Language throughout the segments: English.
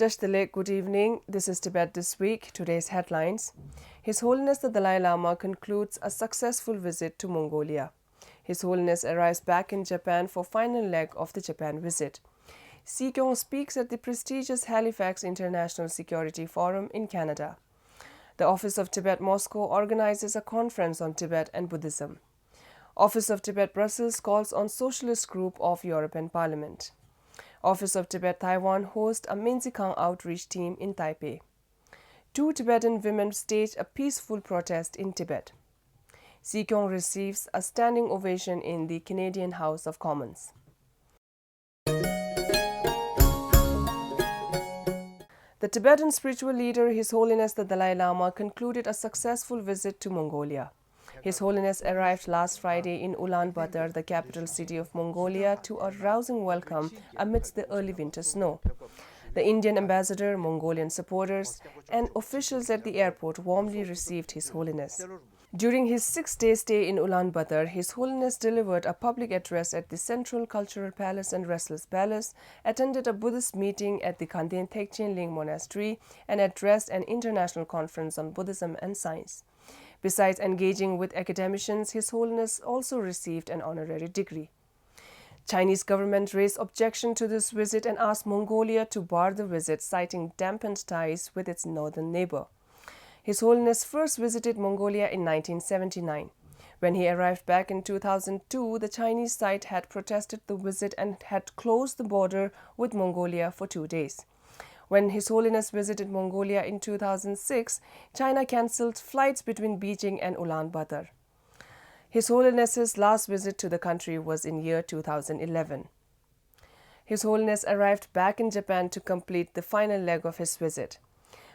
Tashtale, good evening. This is Tibet This Week. Today's headlines. His Holiness the Dalai Lama concludes a successful visit to Mongolia. His Holiness arrives back in Japan for final leg of the Japan visit. Sikyong speaks at the prestigious Halifax International Security Forum in Canada. The Office of Tibet Moscow organizes a conference on Tibet and Buddhism. Office of Tibet Brussels calls on Socialist Group of European Parliament. Office of Tibet Taiwan hosts a Menzikang outreach team in Taipei. 2 Tibetan women stage a peaceful protest in Tibet. Sikyong receives a standing ovation in the Canadian House of Commons. The Tibetan spiritual leader, His Holiness the Dalai Lama, concluded a successful visit to Mongolia. His Holiness arrived last Friday in Ulaanbaatar, the capital city of Mongolia, to a rousing welcome amidst the early winter snow. The Indian ambassador, Mongolian supporters, and officials at the airport warmly received His Holiness. During his 6-day stay in Ulaanbaatar, His Holiness delivered a public address at the Central Cultural Palace and Restless Palace, attended a Buddhist meeting at the Kanden Thekchen Ling Monastery, and addressed an international conference on Buddhism and science. Besides engaging with academicians, His Holiness also received an honorary degree. Chinese government raised objection to this visit and asked Mongolia to bar the visit, citing dampened ties with its northern neighbor. His Holiness first visited Mongolia in 1979. When he arrived back in 2002, the Chinese side had protested the visit and had closed the border with Mongolia for 2 days. When His Holiness visited Mongolia in 2006, China cancelled flights between Beijing and Ulaanbaatar. His Holiness's last visit to the country was in year 2011. His Holiness arrived back in Japan to complete the final leg of his visit.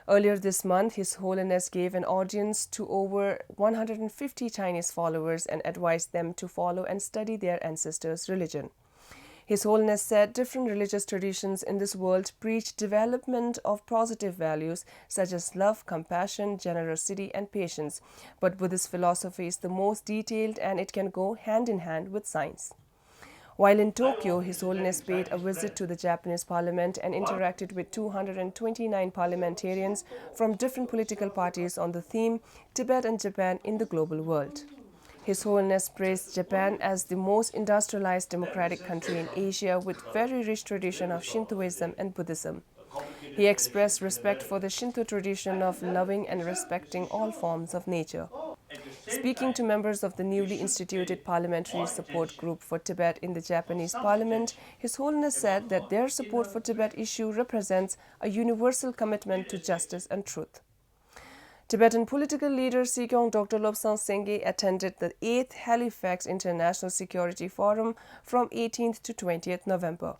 Earlier this month, His Holiness gave an audience to over 150 Chinese followers and advised them to follow and study their ancestors' religion. His Holiness said different religious traditions in this world preach development of positive values such as love, compassion, generosity, and patience, but Buddhist philosophy is the most detailed and it can go hand in hand with science. While in Tokyo, His Holiness paid a visit to the Japanese parliament and interacted with 229 parliamentarians from different political parties on the theme Tibet and Japan in the global world. His Holiness praised Japan as the most industrialized democratic country in Asia with very rich tradition of Shintoism and Buddhism. He expressed respect for the Shinto tradition of loving and respecting all forms of nature. Speaking to members of the newly instituted Parliamentary Support Group for Tibet in the Japanese Parliament, His Holiness said that their support for Tibet issue represents a universal commitment to justice and truth. Tibetan political leader Sikyong Dr. Lobsang Sengye attended the 8th Halifax International Security Forum from 18th to 20th November.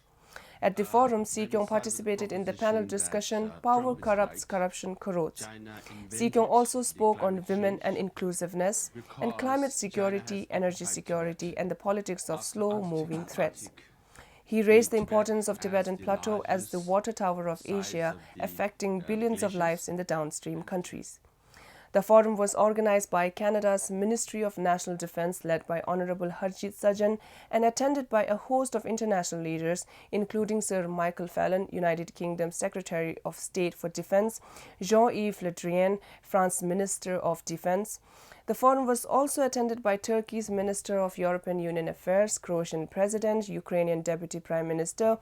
At the forum, Sikyong participated in the panel discussion, Power Corrupts, Corruption Corrodes. Sikyong also spoke on women and inclusiveness, and climate security, energy security, and the politics of slow-moving threats. He raised the importance of Tibetan Plateau as the water tower of Asia, affecting billions of lives in the downstream countries. The forum was organized by Canada's Ministry of National Defence, led by Honourable Harjit Sajjan, and attended by a host of international leaders, including Sir Michael Fallon, United Kingdom Secretary of State for Defence, Jean-Yves Le Drian, France Minister of Defence. The forum was also attended by Turkey's Minister of European Union Affairs, Croatian President, Ukrainian Deputy Prime Minister,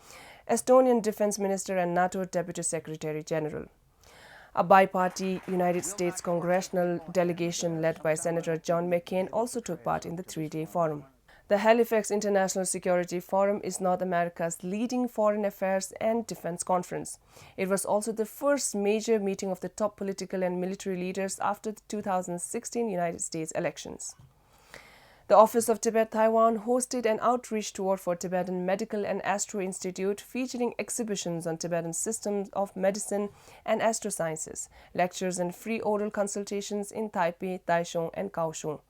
Estonian Defence Minister, and NATO Deputy Secretary General. A bi-party United States congressional delegation led by Senator John McCain also took part in the 3-day forum. The Halifax International Security Forum is North America's leading foreign affairs and defense conference. It was also the first major meeting of the top political and military leaders after the 2016 United States elections. The Office of Tibet Taiwan hosted an outreach tour for Tibetan Medical and Astro Institute featuring exhibitions on Tibetan systems of medicine and astrosciences, lectures and free oral consultations in Taipei, Taichung and Kaohsiung.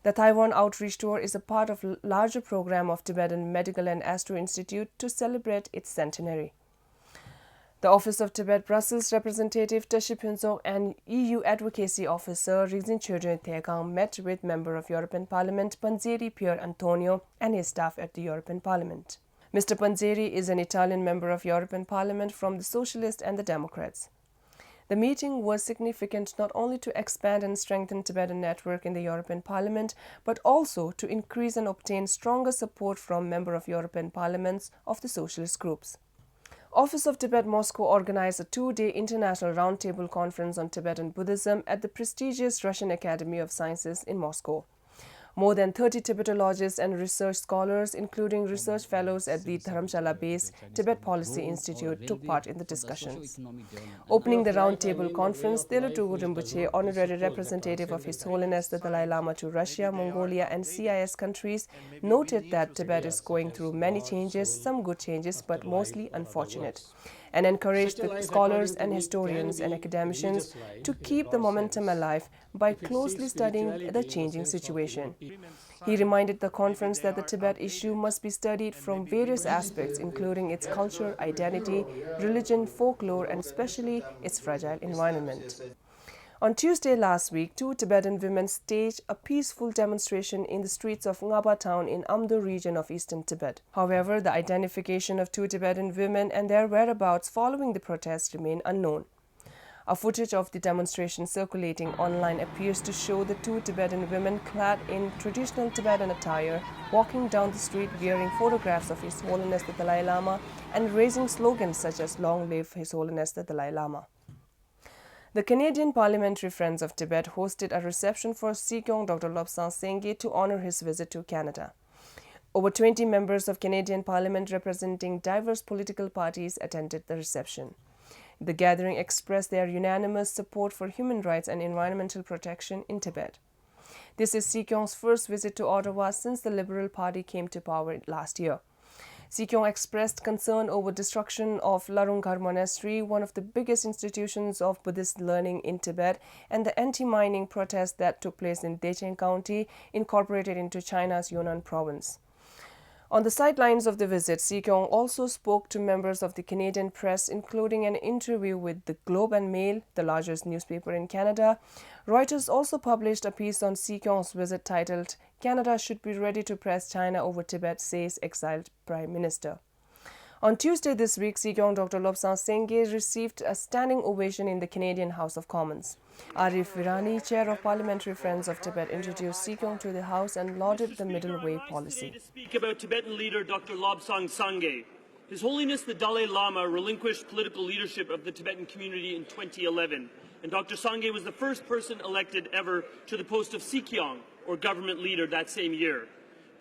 The Taiwan Outreach Tour is a part of a larger program of Tibetan Medical and Astro Institute to celebrate its centenary. The Office of Tibet Brussels representative Tashi Phuntsok and EU Advocacy Officer Rizin Chödön Thekang met with Member of European Parliament Panzeri Pier Antonio and his staff at the European Parliament. Mr. Panzeri is an Italian member of European Parliament from the Socialists and the Democrats. The meeting was significant not only to expand and strengthen Tibetan network in the European Parliament, but also to increase and obtain stronger support from members of European Parliaments of the socialist groups. Office of Tibet Moscow organized a two-day international roundtable conference on Tibetan Buddhism at the prestigious Russian Academy of Sciences in Moscow. More than 30 Tibetologists and research scholars, including research fellows at the Dharamshala-based Tibet Policy Institute, took part in the discussions. Opening the roundtable conference, Telutu Rinpoche, honorary representative of His Holiness the Dalai Lama to Russia, Mongolia and CIS countries, noted that Tibet is going through many changes, some good changes but mostly unfortunate, and encouraged the scholars and historians and academicians to keep the momentum alive by closely studying the changing situation. He reminded the conference that the Tibet issue must be studied from various aspects, including its culture, identity, religion, folklore, and especially its fragile environment. On Tuesday last week, two Tibetan women staged a peaceful demonstration in the streets of Ngaba town in Amdo region of eastern Tibet. However, the identification of two Tibetan women and their whereabouts following the protests remain unknown. A footage of the demonstration circulating online appears to show the two Tibetan women clad in traditional Tibetan attire walking down the street wearing photographs of His Holiness the Dalai Lama and raising slogans such as "Long live His Holiness the Dalai Lama." The Canadian Parliamentary Friends of Tibet hosted a reception for Sikyong Dr. Lobsang Sengye to honor his visit to Canada. Over 20 members of Canadian Parliament representing diverse political parties attended the reception. The gathering expressed their unanimous support for human rights and environmental protection in Tibet. This is Sikyong's first visit to Ottawa since the Liberal Party came to power last year. Sikyong expressed concern over destruction of Larunggar Monastery, one of the biggest institutions of Buddhist learning in Tibet, and the anti-mining protest that took place in Decheng County, incorporated into China's Yunnan province. On the sidelines of the visit, Sikyong also spoke to members of the Canadian press, including an interview with the Globe and Mail, the largest newspaper in Canada. Reuters also published a piece on Sikyong's visit titled, "Canada should be ready to press China over Tibet," says exiled Prime Minister. On Tuesday this week, Sikyong Dr. Lobsang Sengye received a standing ovation in the Canadian House of Commons. Arif Virani, Chair of Parliamentary Friends of Tibet, introduced Sikyong to the House and lauded the middle way policy. To speak about Tibetan leader Dr. Lobsang Sangye. His Holiness the Dalai Lama relinquished political leadership of the Tibetan community in 2011, and Dr. Sangye was the first person elected ever to the post of Sikyong, or government leader, that same year.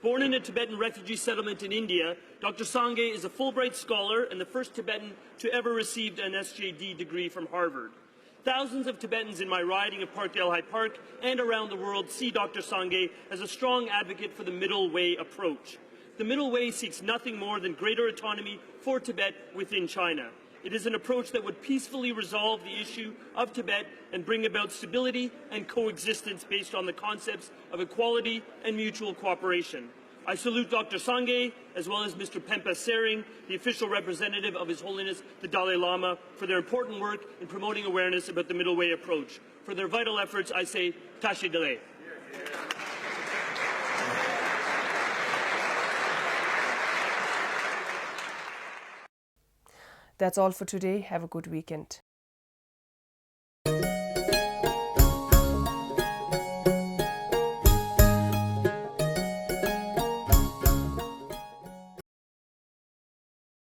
Born in a Tibetan refugee settlement in India, Dr. Sangye is a Fulbright scholar and the first Tibetan to ever receive an SJD degree from Harvard. Thousands of Tibetans in my riding of Parkdale High Park and around the world see Dr. Sangye as a strong advocate for the middle way approach. The middle way seeks nothing more than greater autonomy for Tibet within China. It is an approach that would peacefully resolve the issue of Tibet and bring about stability and coexistence based on the concepts of equality and mutual cooperation. I salute Dr. Sangye, as well as Mr. Pempa Sering, the official representative of His Holiness the Dalai Lama, for their important work in promoting awareness about the middle way approach. For their vital efforts, I say, Tashi Dalai. That's all for today. Have a good weekend.